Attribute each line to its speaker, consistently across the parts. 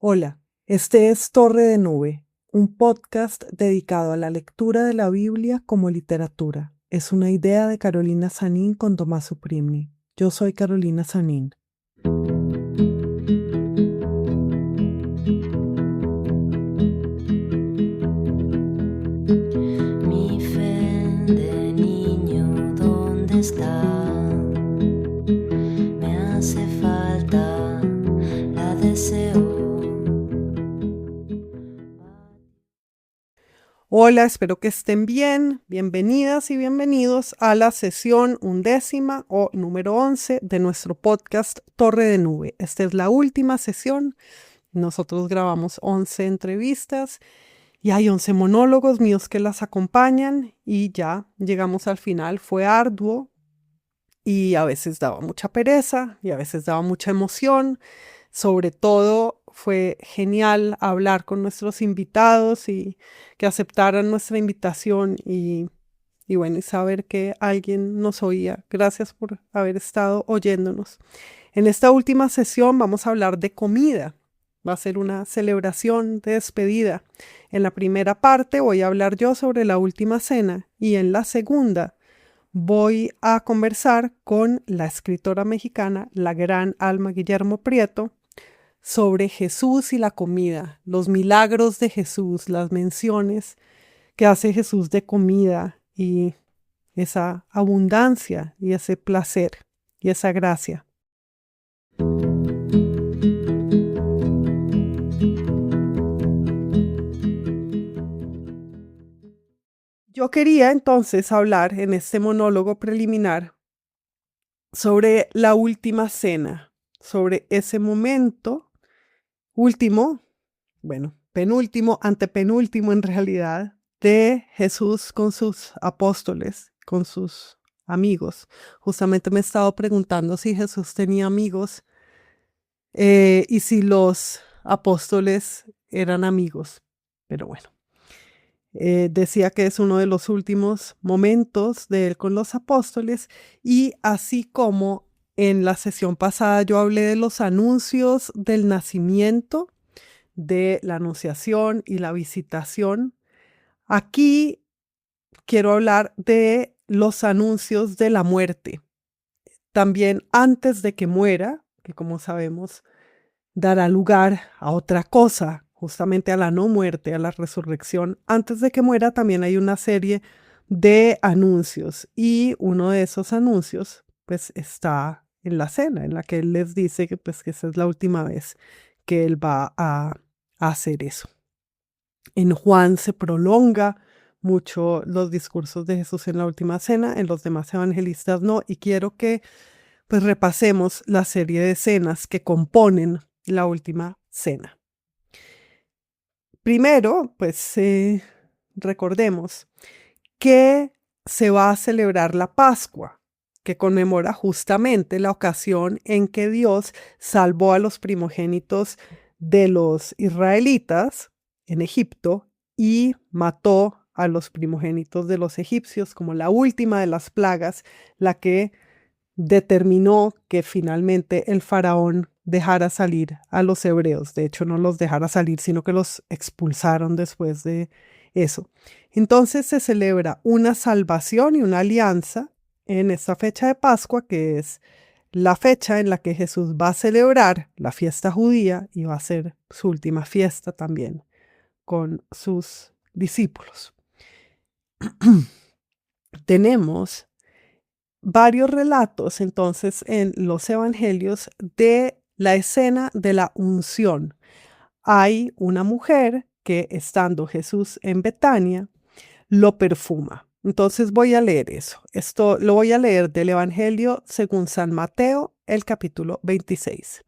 Speaker 1: Hola, este es Torre de Nube, un podcast dedicado a la lectura de la Biblia como literatura. Es una idea de Carolina Sanín con Tomás Suprimni. Yo soy Carolina Sanín.
Speaker 2: Mi fe de niño, ¿dónde está? Me hace falta, la deseo.
Speaker 1: Hola, espero que estén bien. Bienvenidas y bienvenidos a la sesión 11 o número 11 de nuestro podcast Torre de Nube. Esta es la última sesión. Nosotros grabamos 11 entrevistas y hay 11 monólogos míos que las acompañan y ya llegamos al final. Fue arduo y a veces daba mucha pereza y a veces daba mucha emoción. Sobre todo fue genial hablar con nuestros invitados y que aceptaran nuestra invitación y bueno, y saber que alguien nos oía. Gracias por haber estado oyéndonos. En esta última sesión vamos a hablar de comida. Va a ser una celebración de despedida. En la primera parte voy a hablar yo sobre la última cena y en la segunda voy a conversar con la escritora mexicana, la gran Alma Guillermo Prieto, sobre Jesús y la comida, los milagros de Jesús, las menciones que hace Jesús de comida y esa abundancia y ese placer y esa gracia. Yo quería entonces hablar en este monólogo preliminar sobre la última cena, sobre ese momento último, bueno, penúltimo, antepenúltimo en realidad, de Jesús con sus apóstoles, con sus amigos. Justamente me he estado preguntando si Jesús tenía amigos y si los apóstoles eran amigos, pero bueno. Decía que es uno de los últimos momentos de él con los apóstoles y así como en la sesión pasada yo hablé de los anuncios del nacimiento, de la anunciación y la visitación, aquí quiero hablar de los anuncios de la muerte. También antes de que muera, que como sabemos dará lugar a otra cosa, justamente a la no muerte, a la resurrección. Antes de que muera también hay una serie de anuncios y uno de esos anuncios pues está en la cena, en la que él les dice que pues que esa es la última vez que él va a hacer eso. En Juan se prolonga mucho los discursos de Jesús en la última cena, en los demás evangelistas no, y quiero que pues repasemos la serie de escenas que componen la última cena. Primero, pues recordemos que se va a celebrar la Pascua, que conmemora justamente la ocasión en que Dios salvó a los primogénitos de los israelitas en Egipto y mató a los primogénitos de los egipcios como la última de las plagas, la que determinó que finalmente el faraón dejara salir a los hebreos. De hecho, no los dejara salir, sino que los expulsaron después de eso. Entonces se celebra una salvación y una alianza en esta fecha de Pascua, que es la fecha en la que Jesús va a celebrar la fiesta judía y va a ser su última fiesta también con sus discípulos. Tenemos varios relatos entonces en los evangelios de la escena de la unción. Hay una mujer que estando Jesús en Betania, lo perfuma. Entonces voy a leer eso. Esto lo voy a leer del Evangelio según San Mateo, el capítulo 26.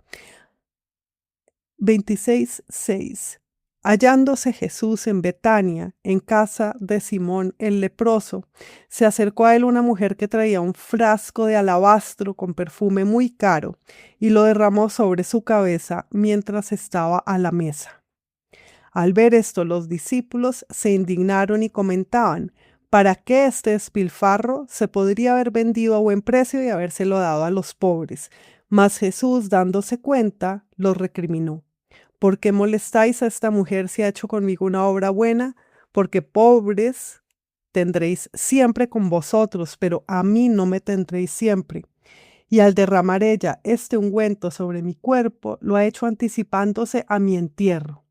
Speaker 1: 26:6. Hallándose Jesús en Betania, en casa de Simón el leproso, se acercó a él una mujer que traía un frasco de alabastro con perfume muy caro y lo derramó sobre su cabeza mientras estaba a la mesa. Al ver esto, los discípulos se indignaron y comentaban: ¿para qué este despilfarro? Se podría haber vendido a buen precio y habérselo dado a los pobres. Mas Jesús, dándose cuenta, los recriminó. ¿Por qué molestáis a esta mujer si ha hecho conmigo una obra buena? Porque pobres tendréis siempre con vosotros, pero a mí no me tendréis siempre. Y al derramar ella este ungüento sobre mi cuerpo, lo ha hecho anticipándose a mi entierro.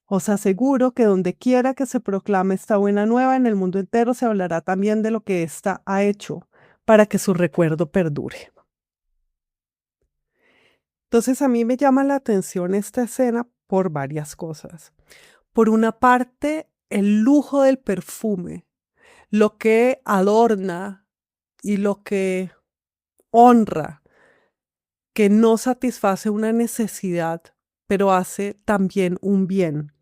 Speaker 1: Os aseguro que donde quiera que se proclame esta buena nueva, en el mundo entero se hablará también de lo que ésta ha hecho, para que su recuerdo perdure. Entonces a mí me llama la atención esta escena por varias cosas. Por una parte, el lujo del perfume, lo que adorna y lo que honra, que no satisface una necesidad, pero hace también un bien.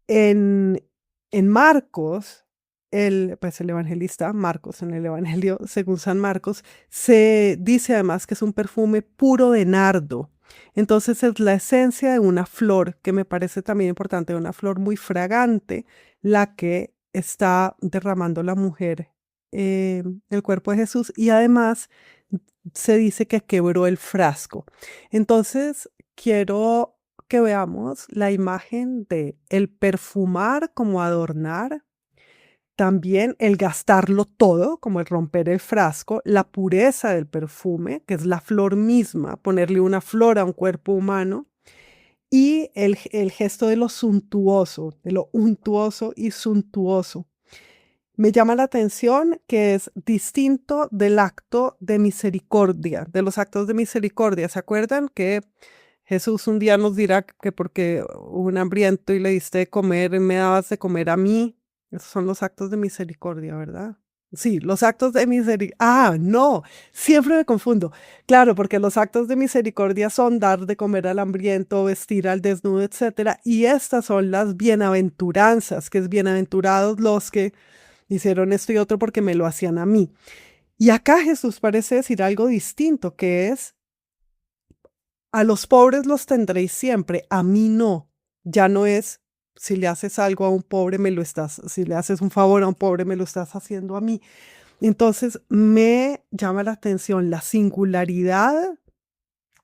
Speaker 1: En, en Marcos, pues el evangelista Marcos, en el Evangelio según San Marcos, se dice además que es un perfume puro de nardo. Entonces es la esencia de una flor, que me parece también importante, una flor muy fragante, la que está derramando la mujer el cuerpo de Jesús, y además se dice que quebró el frasco. Entonces quiero que veamos la imagen de el perfumar como adornar, también el gastarlo todo, como el romper el frasco, la pureza del perfume, que es la flor misma, ponerle una flor a un cuerpo humano, y el gesto de lo untuoso y suntuoso. Me llama la atención que es distinto del acto de misericordia, de los actos de misericordia. ¿Se acuerdan que Jesús un día nos dirá que porque hubo un hambriento y le diste de comer, me dabas de comer a mí? Esos son los actos de misericordia, ¿verdad? Sí, los actos de misericordia. Ah, no, siempre me confundo. Claro, porque los actos de misericordia son dar de comer al hambriento, vestir al desnudo, etcétera. Y estas son las bienaventuranzas, que es bienaventurados los que hicieron esto y otro porque me lo hacían a mí. Y acá Jesús parece decir algo distinto, que es, a los pobres los tendréis siempre, a mí no. Ya no es, si le haces algo a un pobre, si le haces un favor a un pobre, me lo estás haciendo a mí. Entonces me llama la atención la singularidad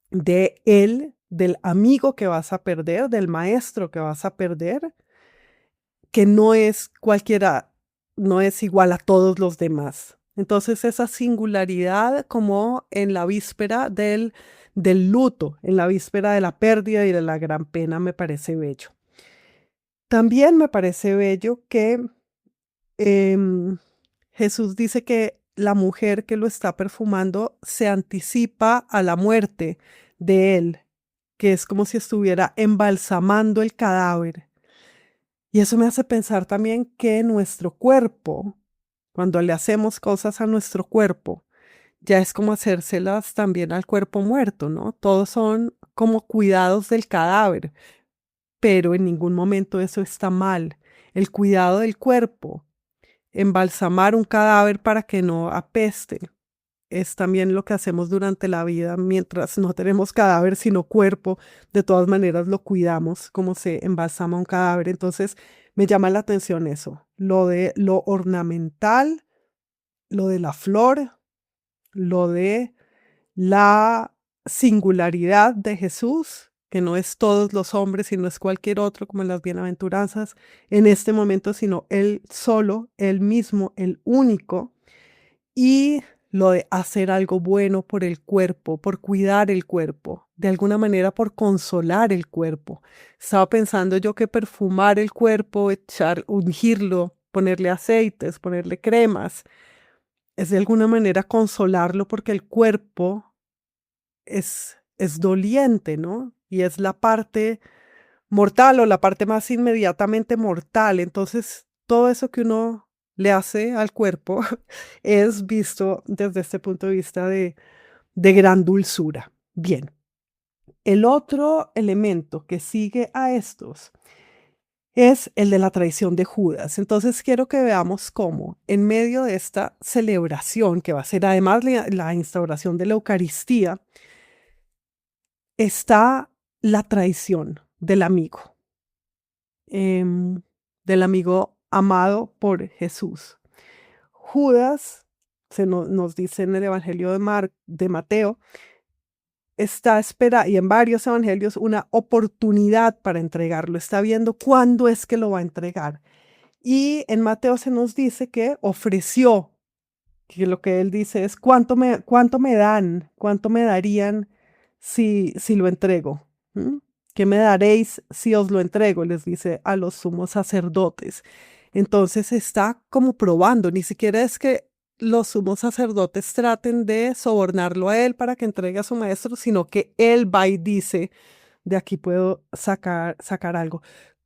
Speaker 1: de él, del amigo que vas a perder, del maestro que vas a perder, que no es cualquiera, no es igual a todos los demás. Entonces esa singularidad como en la víspera del luto, en la víspera de la pérdida y de la gran pena, me parece bello. También me parece bello que Jesús dice que la mujer que lo está perfumando se anticipa a la muerte de él, que es como si estuviera embalsamando el cadáver. Y eso me hace pensar también que nuestro cuerpo, cuando le hacemos cosas a nuestro cuerpo, ya es como hacérselas también al cuerpo muerto, ¿no? Todos son como cuidados del cadáver, pero en ningún momento eso está mal. El cuidado del cuerpo, embalsamar un cadáver para que no apeste, es también lo que hacemos durante la vida mientras no tenemos cadáver, sino cuerpo. De todas maneras lo cuidamos, como se embalsama un cadáver. Entonces me llama la atención eso, lo de lo ornamental, lo de la flor, lo de la singularidad de Jesús, que no es todos los hombres y no es cualquier otro como en las bienaventuranzas en este momento, sino Él solo, Él mismo, el único, y lo de hacer algo bueno por el cuerpo, por cuidar el cuerpo, de alguna manera por consolar el cuerpo. Estaba pensando yo que perfumar el cuerpo, ungirlo, ponerle aceites, ponerle cremas, es de alguna manera consolarlo porque el cuerpo es doliente, ¿no? Y es la parte mortal o la parte más inmediatamente mortal. Entonces, todo eso que uno le hace al cuerpo es visto desde este punto de vista de gran dulzura. Bien, el otro elemento que sigue a estos es el de la traición de Judas. Entonces quiero que veamos cómo en medio de esta celebración, que va a ser además la instauración de la Eucaristía, está la traición em, del amigo amado por Jesús. Judas, nos dice en el Evangelio de Mateo, está esperando, y en varios evangelios, una oportunidad para entregarlo. Está viendo cuándo es que lo va a entregar. Y en Mateo se nos dice que ofreció, que lo que él dice es, cuánto me dan? ¿Cuánto me darían si lo entrego? ¿Mm? ¿Qué me daréis si os lo entrego? Les dice a los sumos sacerdotes. Entonces está como probando, ni siquiera es que los sumos sacerdotes traten de sobornarlo a él para que entregue a su maestro, sino que él va y dice, de aquí puedo sacar algo.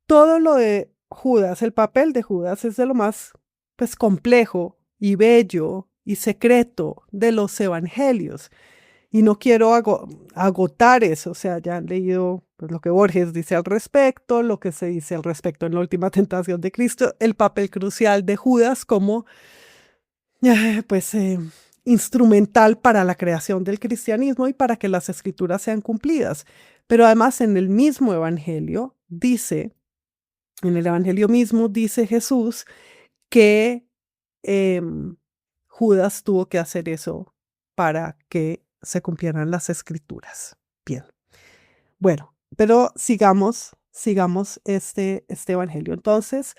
Speaker 1: Todo lo de Judas, el papel de Judas es de lo más pues complejo y bello y secreto de los evangelios. Y no quiero agotar eso, o sea, ya han leído pues, lo que Borges dice al respecto, lo que se dice al respecto en la última tentación de Cristo, el papel crucial de Judas como pues instrumental para la creación del cristianismo y para que las escrituras sean cumplidas. Pero además en el mismo evangelio dice, en el evangelio mismo dice Jesús que Judas tuvo que hacer eso para que se cumplieran las escrituras. Bien. Bueno, pero sigamos este evangelio. Entonces,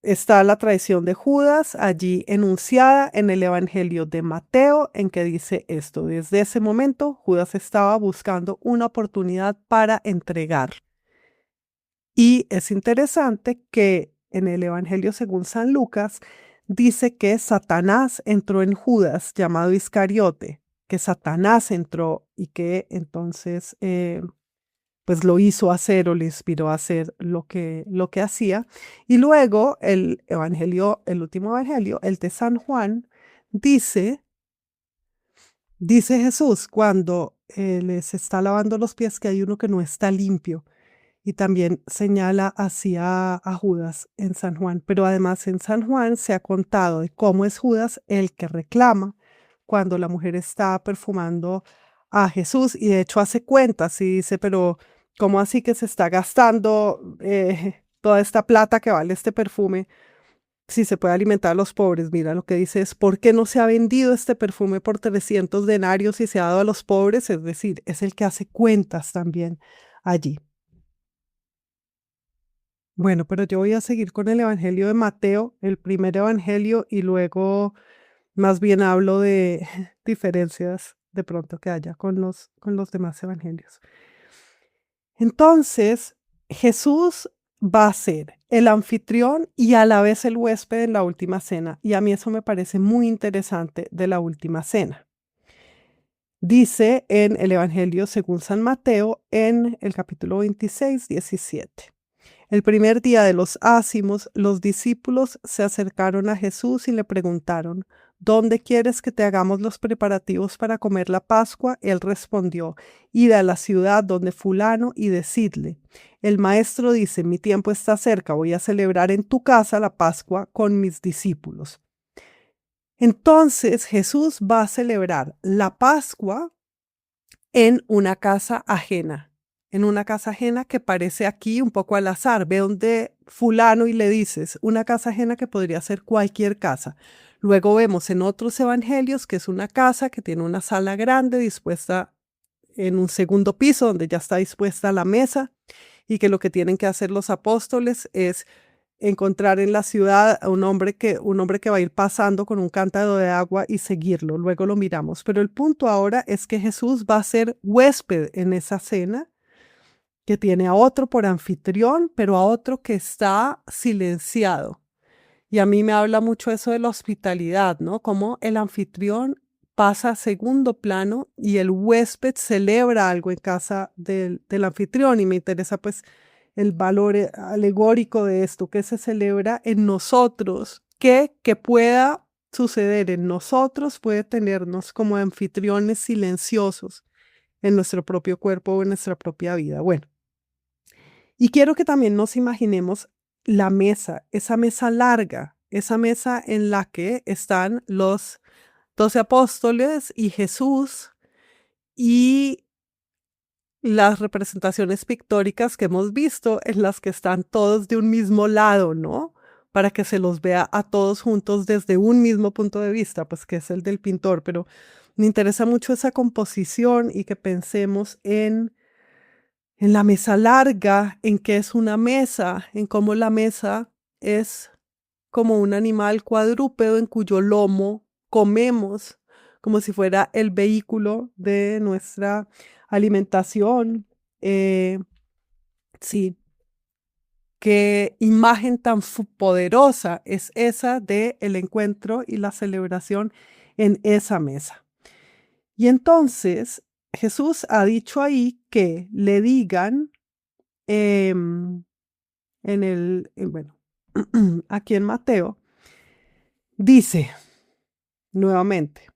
Speaker 1: está la traición de Judas allí enunciada en el evangelio de Mateo, en que dice esto: desde ese momento, Judas estaba buscando una oportunidad para entregar. Y es interesante que en el evangelio según San Lucas dice que Satanás entró en Judas, llamado Iscariote, que Satanás entró y que entonces pues lo hizo hacer o le inspiró a hacer lo que hacía. Y luego el último evangelio, el de San Juan, dice Jesús cuando les está lavando los pies que hay uno que no está limpio. Y también señala hacia a Judas en San Juan. Pero además en San Juan se ha contado de cómo es Judas el que reclama cuando la mujer está perfumando a Jesús. Y de hecho hace cuentas y dice, pero ¿cómo así que se está gastando toda esta plata que vale este perfume si se puede alimentar a los pobres? Mira, lo que dice es, ¿por qué no se ha vendido este perfume por 300 denarios y se ha dado a los pobres? Es decir, es el que hace cuentas también allí. Bueno, pero yo voy a seguir con el Evangelio de Mateo, el primer Evangelio, y luego más bien hablo de diferencias de pronto que haya con los demás Evangelios. Entonces, Jesús va a ser el anfitrión y a la vez el huésped en la última cena. Y a mí eso me parece muy interesante de la última cena. Dice en el Evangelio según San Mateo, en el capítulo 26, 17. El primer día de los ácimos, los discípulos se acercaron a Jesús y le preguntaron, ¿dónde quieres que te hagamos los preparativos para comer la Pascua? Él respondió, id a la ciudad donde fulano y decidle, el maestro dice, mi tiempo está cerca, voy a celebrar en tu casa la Pascua con mis discípulos. Entonces Jesús va a celebrar la Pascua en una casa ajena. En una casa ajena que parece aquí un poco al azar. Ve donde fulano y le dices, una casa ajena que podría ser cualquier casa. Luego vemos en otros evangelios que es una casa que tiene una sala grande dispuesta en un segundo piso donde ya está dispuesta la mesa y que lo que tienen que hacer los apóstoles es encontrar en la ciudad a un hombre que va a ir pasando con un cántaro de agua y seguirlo. Luego lo miramos. Pero el punto ahora es que Jesús va a ser huésped en esa cena, que tiene a otro por anfitrión, pero a otro que está silenciado. Y a mí me habla mucho eso de la hospitalidad, ¿no? Como el anfitrión pasa a segundo plano y el huésped celebra algo en casa del anfitrión. Y me interesa pues el valor alegórico de esto, que se celebra en nosotros, que pueda suceder en nosotros, puede tenernos como anfitriones silenciosos en nuestro propio cuerpo o en nuestra propia vida. Bueno. Y quiero que también nos imaginemos la mesa, esa mesa larga, esa mesa en la que están los 12 apóstoles y Jesús y las representaciones pictóricas que hemos visto en las que están todos de un mismo lado, ¿no? Para que se los vea a todos juntos desde un mismo punto de vista, pues que es el del pintor, pero Me interesa mucho esa composición y que pensemos en la mesa larga, en qué es una mesa, en cómo la mesa es como un animal cuadrúpedo en cuyo lomo comemos, como si fuera el vehículo de nuestra alimentación. Sí, qué imagen tan poderosa es esa de el encuentro y la celebración en esa mesa. Y entonces Jesús ha dicho ahí que le digan bueno, aquí en Mateo, dice nuevamente,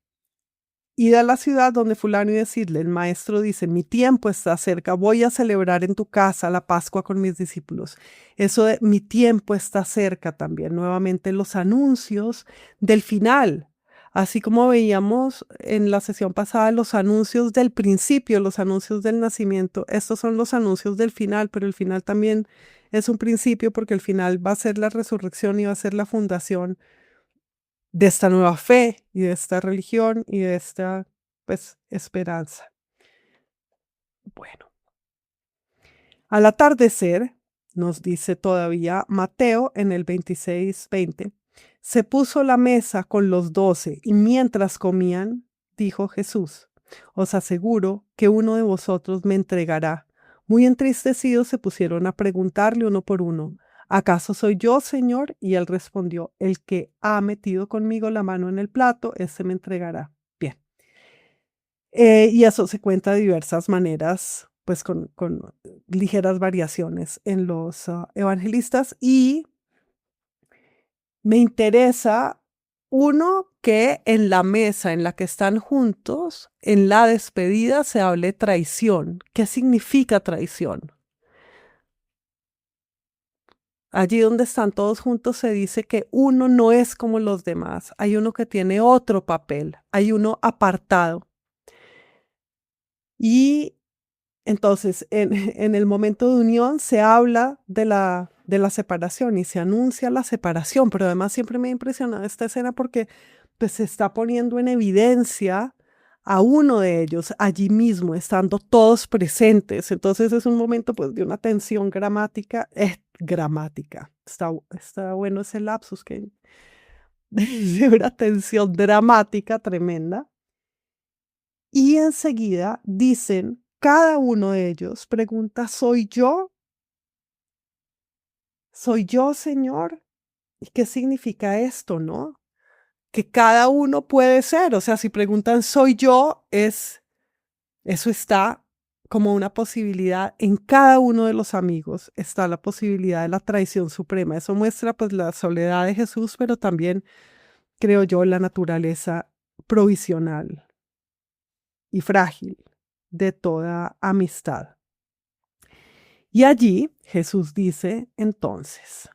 Speaker 1: id a la ciudad donde fulano y decirle, el maestro dice, mi tiempo está cerca, voy a celebrar en tu casa la Pascua con mis discípulos. Eso de mi tiempo está cerca también, nuevamente los anuncios del final. Así como veíamos en la sesión pasada los anuncios del principio, los anuncios del nacimiento, estos son los anuncios del final, pero el final también es un principio porque el final va a ser la resurrección y va a ser la fundación de esta nueva fe y de esta religión y de esta, pues, esperanza. Bueno, al atardecer, nos dice todavía Mateo en el 26:20, se puso la mesa con los 12 y mientras comían, dijo Jesús, os aseguro que uno de vosotros me entregará. Muy entristecidos se pusieron a preguntarle uno por uno, ¿acaso soy yo, Señor? Y él respondió, el que ha metido conmigo la mano en el plato, ese me entregará. Bien. Y eso se cuenta de diversas maneras, pues con ligeras variaciones en los evangelistas. Y me interesa, uno, que en la mesa en la que están juntos, en la despedida, se hable traición. ¿Qué significa traición? Allí donde están todos juntos se dice que uno no es como los demás. Hay uno que tiene otro papel, hay uno apartado. Y entonces, en el momento de unión se habla de la separación y se anuncia la separación, pero además siempre me ha impresionado esta escena porque pues se está poniendo en evidencia a uno de ellos allí mismo, estando todos presentes. Entonces es un momento pues de una tensión gramática. Está bueno ese lapsus que de una tensión dramática tremenda. Y enseguida dicen, cada uno de ellos pregunta, ¿soy yo? ¿Soy yo, Señor? ¿Y qué significa esto, no? Que cada uno puede ser, o sea, si preguntan, ¿soy yo? Eso está como una posibilidad en cada uno de los amigos, está la posibilidad de la traición suprema. Eso muestra pues la soledad de Jesús, pero también, creo yo, la naturaleza provisional y frágil de toda amistad. Y allí Jesús dice entonces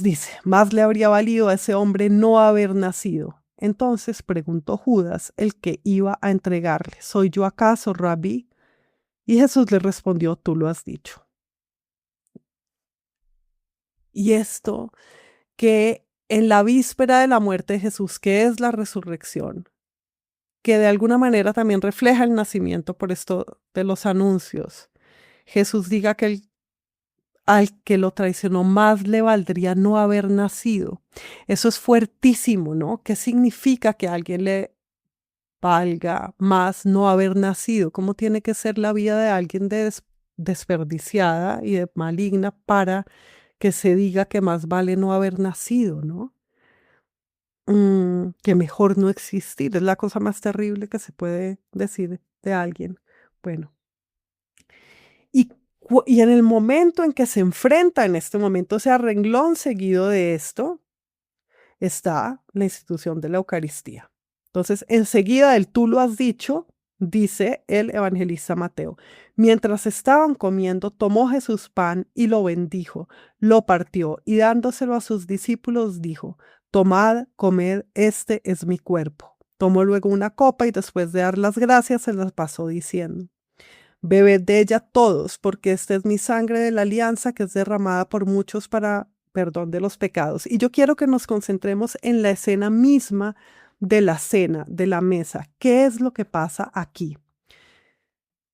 Speaker 1: dice, más le habría valido a ese hombre no haber nacido. Entonces preguntó Judas, el que iba a entregarle, ¿soy yo acaso, Rabí? Y Jesús le respondió, tú lo has dicho. Y esto que en la víspera de la muerte de Jesús, que es la resurrección, que de alguna manera también refleja el nacimiento por esto de los anuncios, Jesús diga que al que lo traicionó más le valdría no haber nacido. Eso es fuertísimo, ¿no? ¿Qué significa que a alguien le valga más no haber nacido? ¿Cómo tiene que ser la vida de alguien desperdiciada y de maligna para que se diga que más vale no haber nacido, ¿no? Que mejor no existir. Es la cosa más terrible que se puede decir de alguien. Bueno. Y en el momento en que se enfrenta, en este momento, ese renglón seguido de esto, está la institución de la Eucaristía. Entonces, enseguida del tú lo has dicho, dice el evangelista Mateo. Mientras estaban comiendo, tomó Jesús pan y lo bendijo, lo partió y dándoselo a sus discípulos dijo, tomad, comed, este es mi cuerpo. Tomó luego una copa y después de dar las gracias se las pasó diciendo, bebed de ella todos, porque esta es mi sangre de la alianza que es derramada por muchos para perdón de los pecados. Y yo quiero que nos concentremos en la escena misma de la cena, de la mesa. ¿Qué es lo que pasa aquí?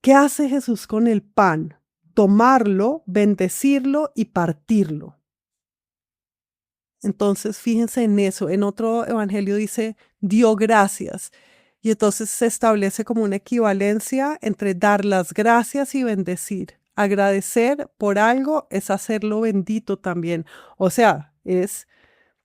Speaker 1: ¿Qué hace Jesús con el pan? Tomarlo, bendecirlo y partirlo. Entonces, fíjense en eso. En otro evangelio dice, dio gracias. Y entonces se establece como una equivalencia entre dar las gracias y bendecir. Agradecer por algo es hacerlo bendito también. O sea, es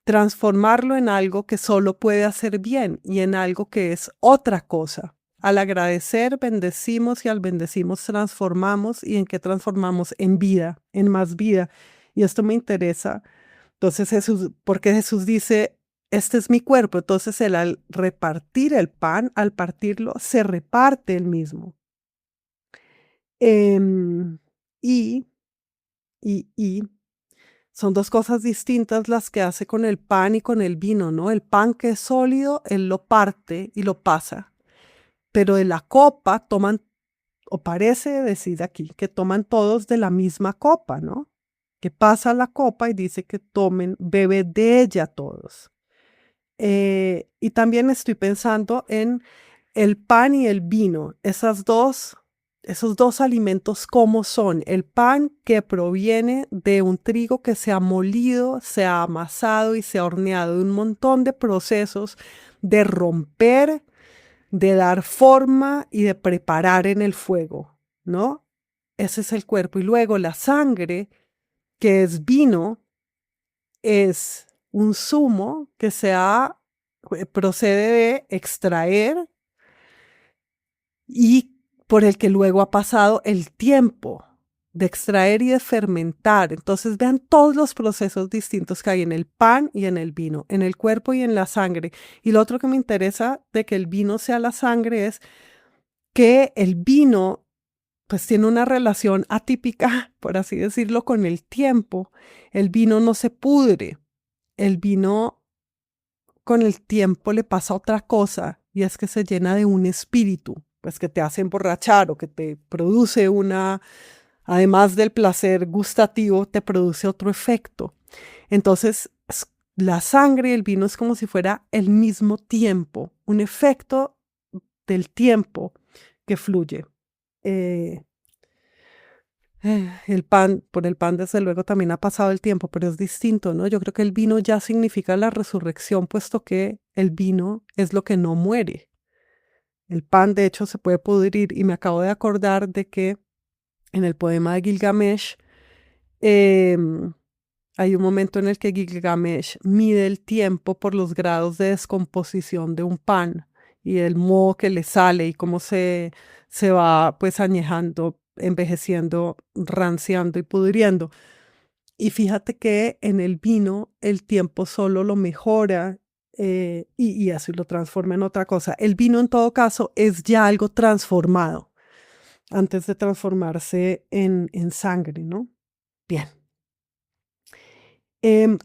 Speaker 1: transformarlo en algo que solo puede hacer bien y en algo que es otra cosa. Al agradecer, bendecimos y al bendecimos transformamos. ¿Y en qué transformamos? En vida, en más vida. Y esto me interesa. Entonces Jesús, porque Jesús dice, este es mi cuerpo. Entonces él al repartir el pan, al partirlo, se reparte el mismo. Em, y, y son dos cosas distintas las que hace con el pan y con el vino, ¿no? El pan que es sólido, él lo parte y lo pasa. Pero de la copa toman, o parece decir aquí, que toman todos de la misma copa, ¿no? Que pasa la copa y dice que tomen, bebe de ella todos. Y también estoy pensando en el pan y el vino, esos dos alimentos, ¿cómo son? El pan que proviene de un trigo que se ha molido, se ha amasado y se ha horneado, de un montón de procesos de romper, de dar forma y de preparar en el fuego, ¿no? Ese es el cuerpo. Y luego la sangre, que es vino, es un zumo que procede de extraer y por el que luego ha pasado el tiempo de extraer y de fermentar. Entonces vean todos los procesos distintos que hay en el pan y en el vino, en el cuerpo y en la sangre. Y lo otro que me interesa de que el vino sea la sangre es que el vino pues tiene una relación atípica, por así decirlo, con el tiempo. El vino no se pudre. El vino con el tiempo le pasa otra cosa y es que se llena de un espíritu, pues que te hace emborrachar o que te produce además del placer gustativo, te produce otro efecto. Entonces, la sangre y el vino es como si fuera el mismo tiempo, un efecto del tiempo que fluye. Por el pan desde luego también ha pasado el tiempo, pero es distinto, ¿no? Yo creo que el vino ya significa la resurrección, puesto que el vino es lo que no muere. El pan, de hecho, se puede pudrir y me acabo de acordar de que en el poema de Gilgamesh hay un momento en el que Gilgamesh mide el tiempo por los grados de descomposición de un pan y el moho que le sale y cómo se va pues añejando, envejeciendo, ranciando y pudriendo. Y fíjate que en el vino el tiempo solo lo mejora y así lo transforma en otra cosa. El vino en todo caso es ya algo transformado antes de transformarse en sangre, ¿no? Bien.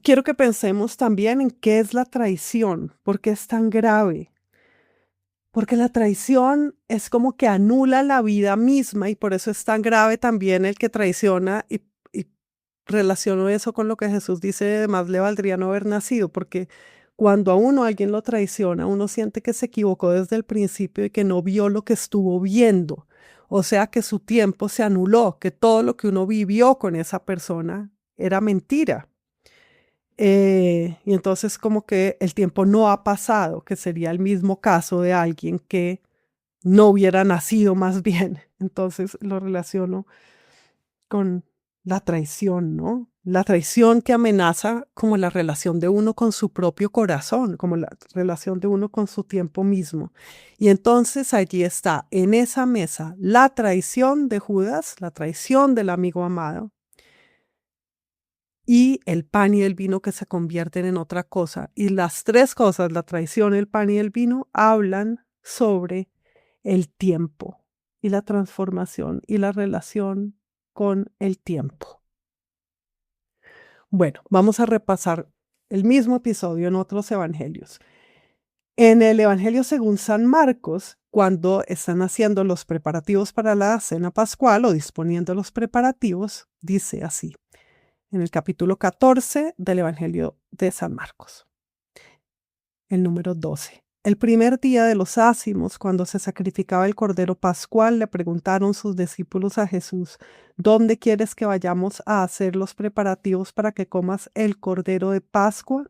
Speaker 1: Quiero que pensemos también en qué es la traición, por qué es tan grave. Porque la traición es como que anula la vida misma y por eso es tan grave también el que traiciona y relaciono eso con lo que Jesús dice, más le valdría no haber nacido, porque cuando a uno alguien lo traiciona, uno siente que se equivocó desde el principio y que no vio lo que estuvo viendo. O sea que su tiempo se anuló, que todo lo que uno vivió con esa persona era mentira. Y entonces como que el tiempo no ha pasado, que sería el mismo caso de alguien que no hubiera nacido más bien. Entonces lo relaciono con la traición, ¿no? La traición que amenaza como la relación de uno con su propio corazón, como la relación de uno con su tiempo mismo. Y entonces allí está, en esa mesa, la traición de Judas, la traición del amigo amado, y el pan y el vino que se convierten en otra cosa. Y las tres cosas, la traición, el pan y el vino, hablan sobre el tiempo y la transformación y la relación con el tiempo. Bueno, vamos a repasar el mismo episodio en otros evangelios. En el Evangelio según San Marcos, cuando están haciendo los preparativos para la cena pascual o disponiendo los preparativos, dice así, en el capítulo 14 del Evangelio de San Marcos, el número 12. El primer día de los ácimos, cuando se sacrificaba el cordero pascual, le preguntaron sus discípulos a Jesús: ¿Dónde quieres que vayamos a hacer los preparativos para que comas el cordero de Pascua?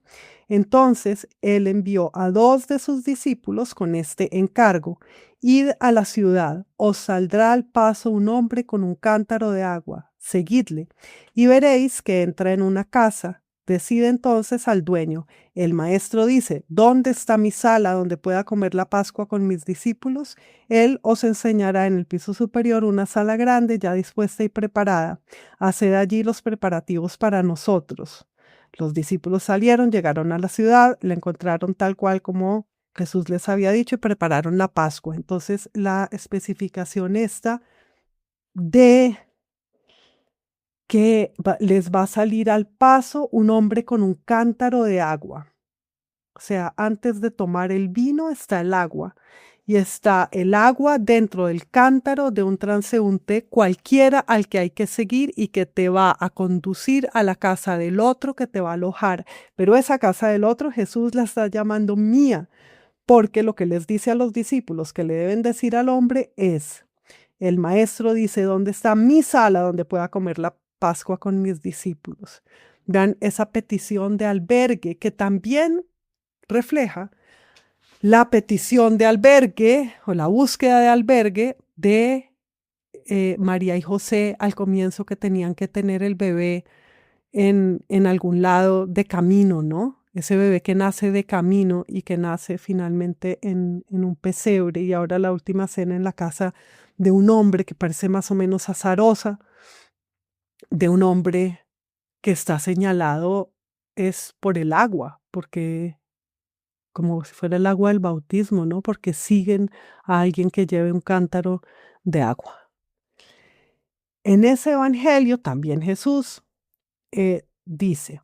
Speaker 1: Entonces él envió a 2 de sus discípulos con este encargo: Id a la ciudad, os saldrá al paso un hombre con un cántaro de agua, seguidle, y veréis que entra en una casa. Decide entonces al dueño: el maestro dice, ¿dónde está mi sala donde pueda comer la Pascua con mis discípulos? Él os enseñará en el piso superior una sala grande ya dispuesta y preparada. Haced allí los preparativos para nosotros. Los discípulos salieron, llegaron a la ciudad, la encontraron tal cual como Jesús les había dicho y prepararon la Pascua. Entonces la especificación esta de que les va a salir al paso un hombre con un cántaro de agua. O sea, antes de tomar el vino está el agua. Y está el agua dentro del cántaro de un transeúnte cualquiera al que hay que seguir y que te va a conducir a la casa del otro que te va a alojar. Pero esa casa del otro Jesús la está llamando mía, porque lo que les dice a los discípulos que le deben decir al hombre es: el maestro dice, ¿dónde está mi sala donde pueda comer la Pascua con mis discípulos? Vean esa petición de albergue que también refleja la petición de albergue o la búsqueda de albergue de María y José al comienzo, que tenían que tener el bebé en algún lado de camino, ¿no? Ese bebé que nace de camino y que nace finalmente en un pesebre, y ahora la última cena en la casa de un hombre que parece más o menos azarosa, de un hombre que está señalado es por el agua, porque como si fuera el agua del bautismo, ¿no? Porque siguen a alguien que lleve un cántaro de agua. En ese evangelio también Jesús les dice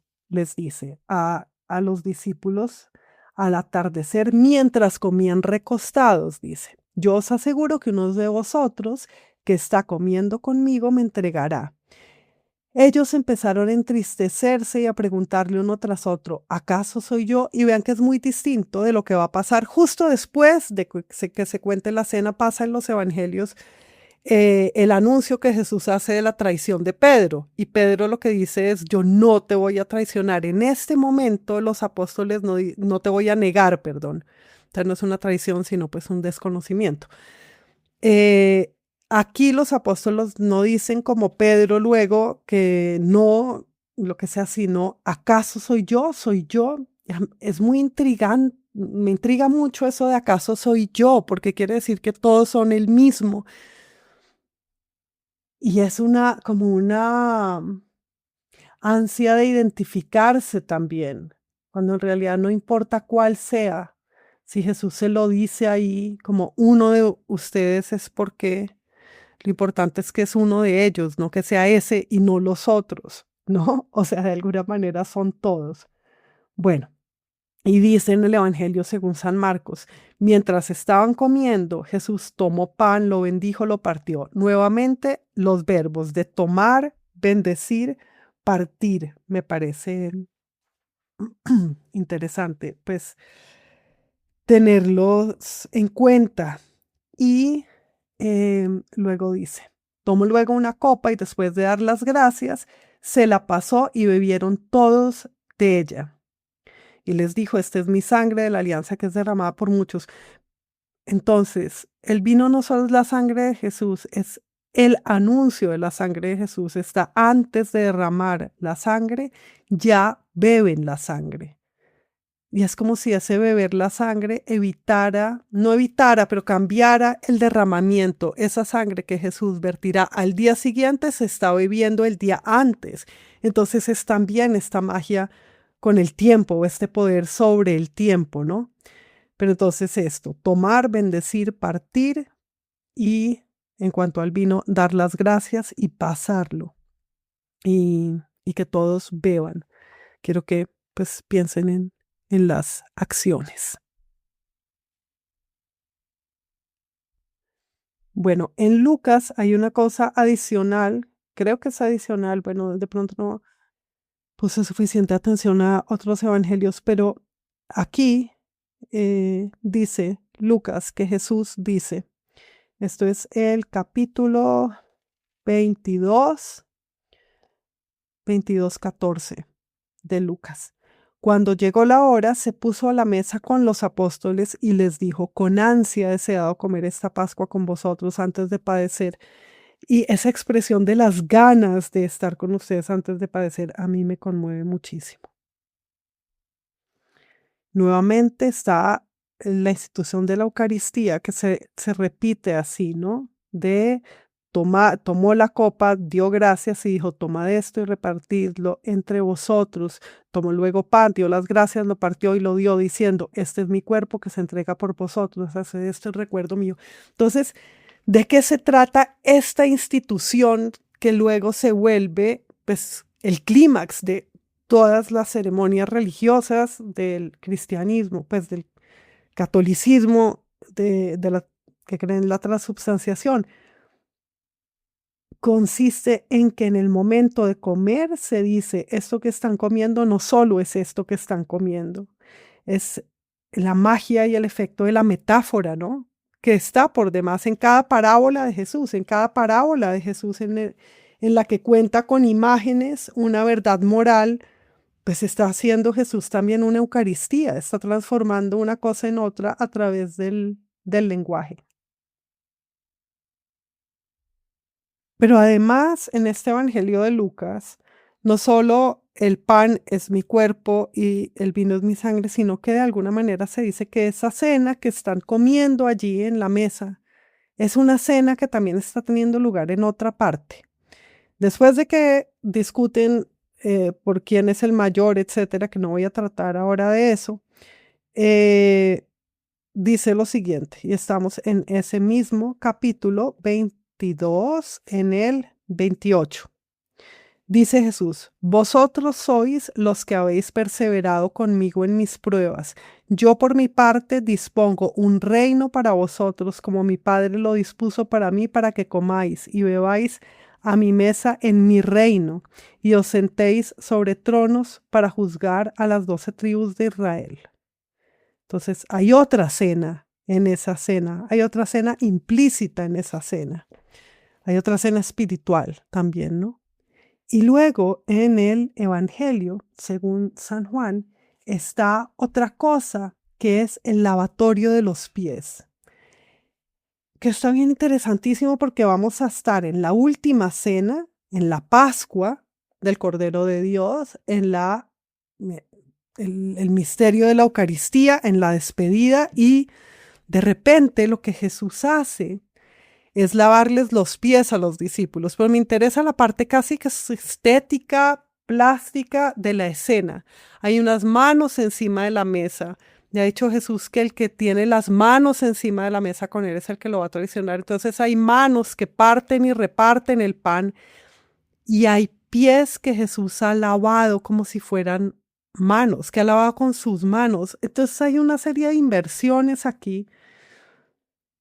Speaker 1: a los discípulos al atardecer, mientras comían recostados, dice: yo os aseguro que uno de vosotros que está comiendo conmigo me entregará. Ellos empezaron a entristecerse y a preguntarle uno tras otro: ¿acaso soy yo? Y vean que es muy distinto de lo que va a pasar justo después de que se cuente la cena. Pasa en los evangelios el anuncio que Jesús hace de la traición de Pedro. Y Pedro lo que dice es: yo no te voy a traicionar. En este momento los apóstoles no te voy a negar, perdón. Entonces no es una traición, sino pues un desconocimiento. Aquí los apóstoles no dicen como Pedro luego que no, lo que sea, sino ¿acaso soy yo? ¿Soy yo? Es muy intrigante, me intriga mucho eso de ¿acaso soy yo? Porque quiere decir que todos son el mismo. Y es como una ansia de identificarse también, cuando en realidad no importa cuál sea. Si Jesús se lo dice ahí como uno de ustedes, es porque lo importante es que es uno de ellos, no que sea ese y no los otros, ¿no? O sea, de alguna manera son todos. Bueno, y dice en el Evangelio según San Marcos: mientras estaban comiendo, Jesús tomó pan, lo bendijo, lo partió. Nuevamente los verbos de tomar, bendecir, partir. Me parece interesante, pues, tenerlos en cuenta. Y luego dice: tomó luego una copa y después de dar las gracias, se la pasó y bebieron todos de ella. Y les dijo: esta es mi sangre de la alianza que es derramada por muchos. Entonces, el vino no solo es la sangre de Jesús, es el anuncio de la sangre de Jesús. Está antes de derramar la sangre, ya beben la sangre. Y es como si ese beber la sangre no evitara, pero cambiara el derramamiento. Esa sangre que Jesús vertirá al día siguiente se está bebiendo el día antes. Entonces es también esta magia con el tiempo, o este poder sobre el tiempo, ¿no? Pero entonces esto: tomar, bendecir, partir, y en cuanto al vino, dar las gracias y pasarlo. Y que todos beban. Quiero que pues piensen en las acciones. Bueno, en Lucas hay una cosa adicional, creo que es adicional, bueno, de pronto no puse suficiente atención a otros evangelios, pero aquí dice Lucas, que Jesús dice, esto es el capítulo 22, 14 de Lucas. Cuando llegó la hora, se puso a la mesa con los apóstoles y les dijo, con ansia he deseado comer esta Pascua con vosotros antes de padecer. Y esa expresión de las ganas de estar con ustedes antes de padecer a mí me conmueve muchísimo. Nuevamente está la institución de la Eucaristía que se repite así, ¿no? Tomó la copa, dio gracias y dijo, tomad esto y repartidlo entre vosotros. Tomó luego pan, dio las gracias, lo partió y lo dio diciendo, este es mi cuerpo que se entrega por vosotros, haced esto en recuerdo mío. Entonces, ¿de qué se trata esta institución que luego se vuelve, pues, el clímax de todas las ceremonias religiosas del cristianismo, pues del catolicismo, que creen en la transubstanciación? Consiste en que en el momento de comer se dice, esto que están comiendo no solo es esto que están comiendo, es la magia y el efecto de la metáfora, ¿no? Que está por demás en cada parábola de Jesús, en la que cuenta con imágenes una verdad moral, pues está haciendo Jesús también una Eucaristía, está transformando una cosa en otra a través del lenguaje. Pero además, en este Evangelio de Lucas, no solo el pan es mi cuerpo y el vino es mi sangre, sino que de alguna manera se dice que esa cena que están comiendo allí en la mesa es una cena que también está teniendo lugar en otra parte. Después de que discuten por quién es el mayor, etcétera, que no voy a tratar ahora de eso, dice lo siguiente, y estamos en ese mismo capítulo 22, en el 28. Dice Jesús, vosotros sois los que habéis perseverado conmigo en mis pruebas. Yo por mi parte dispongo un reino para vosotros, como mi Padre lo dispuso para mí, para que comáis y bebáis a mi mesa en mi reino, y os sentéis sobre tronos para juzgar a las 12 tribus de Israel. Entonces hay otra cena en esa cena, hay otra cena implícita en esa cena, hay otra cena espiritual también, ¿no? Y luego en el Evangelio, según San Juan, está otra cosa que es el lavatorio de los pies, que está bien interesantísimo porque vamos a estar en la última cena, en la Pascua del Cordero de Dios, en el misterio de la Eucaristía, en la despedida, y de repente lo que Jesús hace es lavarles los pies a los discípulos, pero me interesa la parte casi que es estética, plástica de la escena. Hay unas manos encima de la mesa. Ya ha dicho Jesús que el que tiene las manos encima de la mesa con él es el que lo va a traicionar. Entonces hay manos que parten y reparten el pan y hay pies que Jesús ha lavado como si fueran manos, que ha lavado con sus manos. Entonces hay una serie de inversiones aquí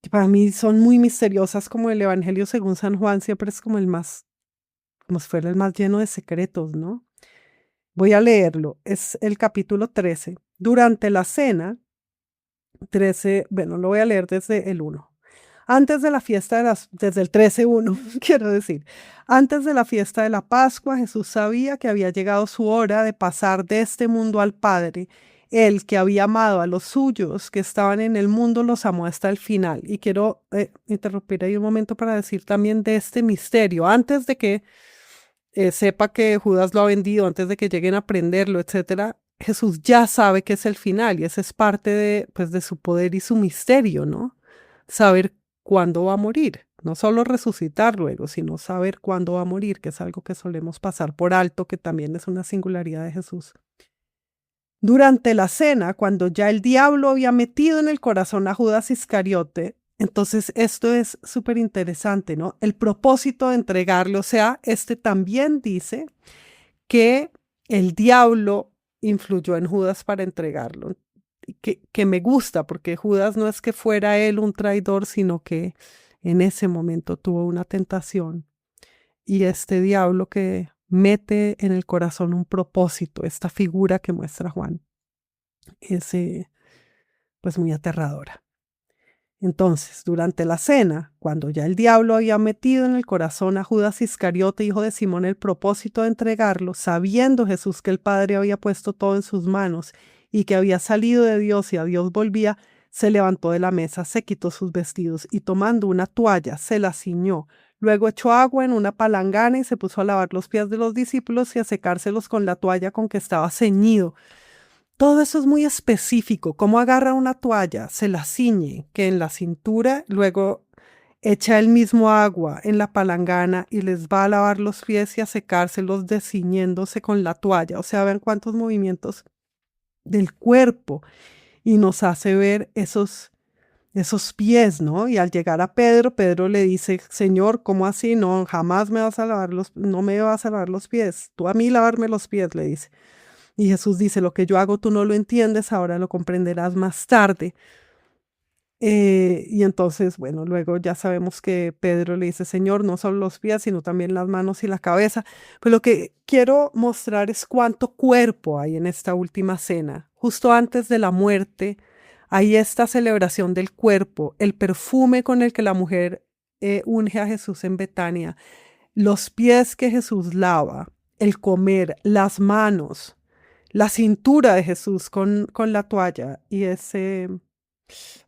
Speaker 1: que para mí son muy misteriosas, como el Evangelio según San Juan siempre es como como si fuera el más lleno de secretos, ¿no? Voy a leerlo, es el capítulo 13. Durante la cena, 13, bueno, lo voy a leer desde el 1. Antes de la fiesta desde el 13:1, quiero decir, antes de la fiesta de la Pascua, Jesús sabía que había llegado su hora de pasar de este mundo al Padre. Él que había amado a los suyos que estaban en el mundo, los amó hasta el final. Y quiero interrumpir ahí un momento para decir también de este misterio, antes de que sepa que Judas lo ha vendido, antes de que lleguen a prenderlo, etcétera. Jesús ya sabe que es el final y ese es parte de su poder y su misterio, ¿no? Saber cuándo va a morir, no solo resucitar luego, sino saber cuándo va a morir, que es algo que solemos pasar por alto, que también es una singularidad de Jesús. Durante la cena, cuando ya el diablo había metido en el corazón a Judas Iscariote, entonces esto es súper interesante, ¿no? El propósito de entregarlo, o sea, también dice que el diablo influyó en Judas para entregarlo, que me gusta, porque Judas no es que fuera él un traidor, sino que en ese momento tuvo una tentación y este diablo que mete en el corazón un propósito, esta figura que muestra Juan, ese pues muy aterradora. Entonces, durante la cena, cuando ya el diablo había metido en el corazón a Judas Iscariote, hijo de Simón, el propósito de entregarlo, sabiendo Jesús que el Padre había puesto todo en sus manos y que había salido de Dios y a Dios volvía, se levantó de la mesa, se quitó sus vestidos y tomando una toalla, se la ciñó. Luego echó agua en una palangana y se puso a lavar los pies de los discípulos y a secárselos con la toalla con que estaba ceñido. Todo eso es muy específico. ¿Cómo agarra una toalla? Se la ciñe, que en la cintura, luego echa el mismo agua en la palangana y les va a lavar los pies y a secárselos desciñéndose con la toalla. O sea, ven cuántos movimientos del cuerpo y nos hace ver esos pies, ¿no? Y al llegar a Pedro, Pedro le dice, Señor, ¿cómo así? No, jamás no me vas a lavar los pies. Tú a mí lavarme los pies, le dice. Y Jesús dice, lo que yo hago tú no lo entiendes, ahora lo comprenderás más tarde. Y entonces, bueno, luego ya sabemos que Pedro le dice, Señor, no solo los pies, sino también las manos y la cabeza. Pues lo que quiero mostrar es cuánto cuerpo hay en esta última cena. Justo antes de la muerte, hay esta celebración del cuerpo, el perfume con el que la mujer unge a Jesús en Betania, los pies que Jesús lava, el comer, las manos, la cintura de Jesús con la toalla y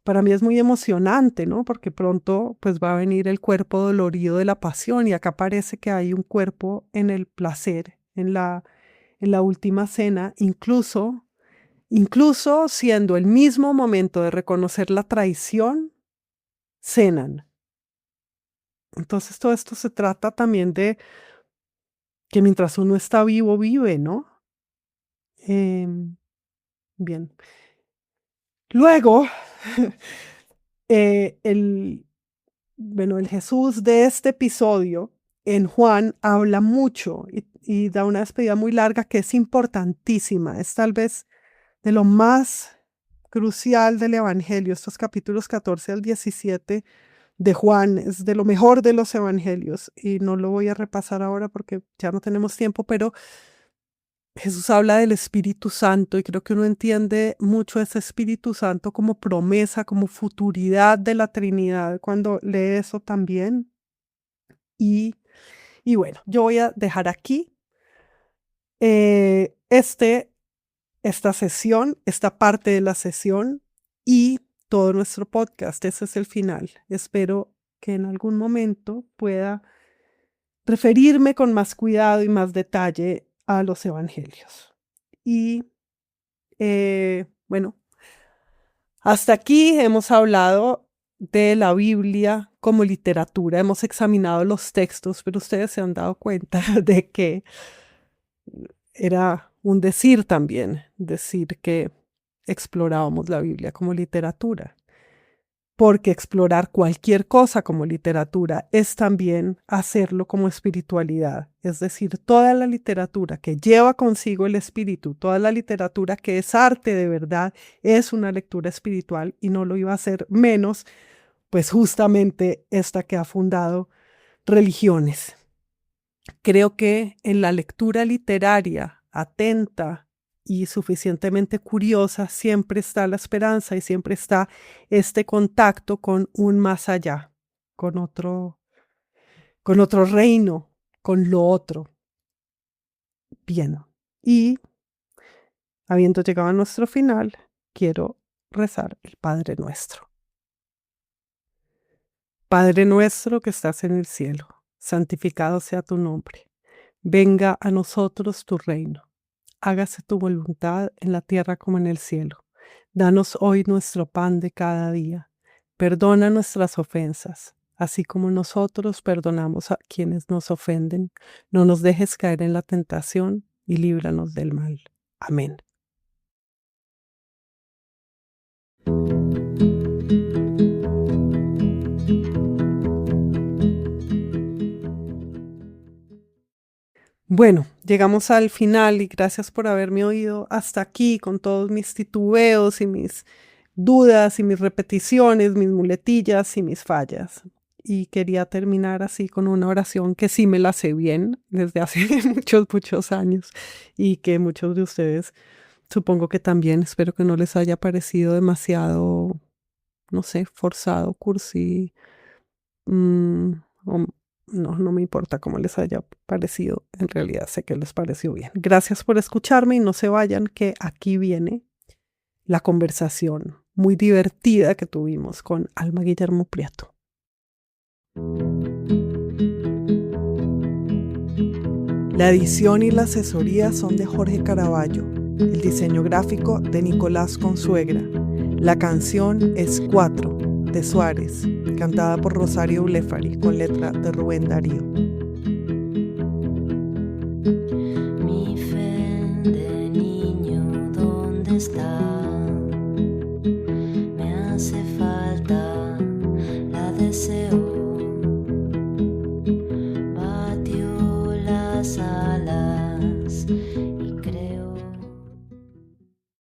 Speaker 1: para mí es muy emocionante, ¿no? Porque pronto pues va a venir el cuerpo dolorido de la pasión y acá parece que hay un cuerpo en el placer, en la última cena, incluso siendo el mismo momento de reconocer la traición, cenan. Entonces todo esto se trata también de que mientras uno está vivo, vive, ¿no? Bien. Luego, el Jesús de este episodio en Juan habla mucho y da una despedida muy larga que es importantísima. Es tal vez de lo más crucial del Evangelio. Estos capítulos 14 al 17 de Juan es de lo mejor de los Evangelios y no lo voy a repasar ahora porque ya no tenemos tiempo, pero Jesús habla del Espíritu Santo y creo que uno entiende mucho ese Espíritu Santo como promesa, como futuridad de la Trinidad cuando lee eso también. Y bueno, yo voy a dejar aquí esta sesión, esta parte de la sesión y todo nuestro podcast. Ese es el final. Espero que en algún momento pueda referirme con más cuidado y más detalle a los evangelios. Y bueno, hasta aquí hemos hablado de la Biblia como literatura, hemos examinado los textos, pero ustedes se han dado cuenta de que era un decir también, decir que explorábamos la Biblia como literatura. Porque explorar cualquier cosa como literatura es también hacerlo como espiritualidad. Es decir, toda la literatura que lleva consigo el espíritu, toda la literatura que es arte de verdad, es una lectura espiritual y no lo iba a hacer menos, pues justamente esta que ha fundado religiones. Creo que en la lectura literaria atenta y suficientemente curiosa siempre está la esperanza y siempre está este contacto con un más allá, con otro reino, con lo otro. Bien, y habiendo llegado a nuestro final, quiero rezar el Padre Nuestro. Padre nuestro que estás en el cielo, santificado sea tu nombre. Venga a nosotros tu reino. Hágase tu voluntad en la tierra como en el cielo. Danos hoy nuestro pan de cada día. Perdona nuestras ofensas, así como nosotros perdonamos a quienes nos ofenden. No nos dejes caer en la tentación y líbranos del mal. Amén. Bueno, llegamos al final y gracias por haberme oído hasta aquí con todos mis titubeos y mis dudas y mis repeticiones, mis muletillas y mis fallas. Y quería terminar así con una oración que sí me la sé bien desde hace muchos, muchos años y que muchos de ustedes Supongo que también espero que no les haya parecido demasiado, no sé, forzado, cursi. mm, o- no me importa cómo les haya parecido. En realidad sé que les pareció bien. Gracias por escucharme y no se vayan, que aquí viene la conversación muy divertida que tuvimos con Alma Guillermo Prieto. La edición y la asesoría son de Jorge Caraballo, el diseño gráfico de Nicolás Consuegra. La canción es 4 de Suárez, cantada por Rosario Blefari con letra de Rubén Darío.